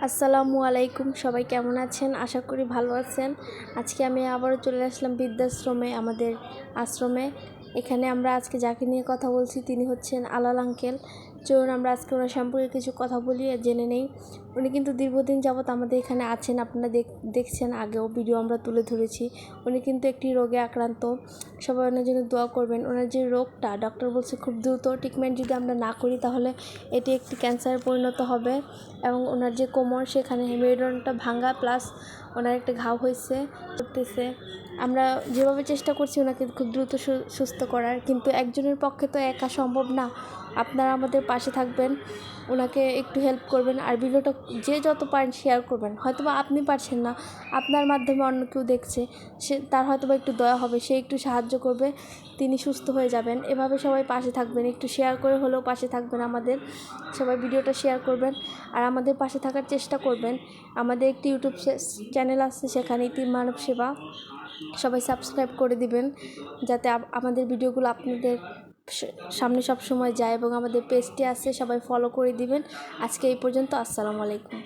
আসসালামু আলাইকুম, সবাই কেমন আছেন? আশা করি ভালো আছেন। আজকে আমি আবারও চলে আসলাম বৃদ্ধাশ্রমে, আমাদের আশ্রমে। এখানে আমরা আজকে যাকে নিয়ে কথা বলছি তিনি হচ্ছেন আলাল আঙ্কেল। চলুন আমরা আজকে ওনার সম্পর্কে কিছু কথা বলি আর জেনে নেই। উনি কিন্তু দীর্ঘদিন যাবৎ আমাদের এখানে আছেন, আপনারা দেখছেন, আগেও ভিডিও আমরা তুলে ধরেছি। উনি কিন্তু একটি রোগে আক্রান্ত, সবাই ওনার জন্য দোয়া করবেন। ওনার যে রোগটা ডক্টর বলছে খুব দ্রুত ট্রিটমেন্ট যদি আমরা না করি তাহলে এটি একটি ক্যান্সারে পরিণত হবে। এবং ওনার যে কোমর সেখানে মেরুদণ্ডটা ভাঙা, প্লাস ওনার একটা ঘাও হয়েছে করতেছে। আমরা যেভাবে চেষ্টা করছি ওনাকে খুব দ্রুত সুস্থ করার, কিন্তু একজনের পক্ষে তো একা সম্ভব না। আপনারা আমাদের পাশে থাকবেন, ওনাকে একটু হেল্প করবেন, আর ভিডিওটা যে যত পারেন শেয়ার করবেন। হয়তোবা আপনি পারছেন না, আপনার মাধ্যমে অন্য কেউ দেখছে, সে তার হয়তোবা একটু দয়া হবে, সে একটু সাহায্য করবে, তিনি সুস্থ হয়ে যাবেন। এভাবে সবাই পাশে থাকবেন, একটু শেয়ার করে হলেও পাশে থাকবেন আমাদের। সবাই ভিডিওটা শেয়ার করবেন আর আমাদের পাশে থাকার চেষ্টা করবেন। আমাদের একটি ইউটিউব চ্যানেল আছে, সেখানে ইতিম মানব সেবা, সবাই সাবস্ক্রাইব করে দিবেন যাতে আমাদের ভিডিওগুলো আপনাদের সামনে সব সময় যায়। এবং আমাদের পেজটি আছে, সবাই ফলো করে দিবেন। আজকে এই পর্যন্ত। আসসালামু আলাইকুম।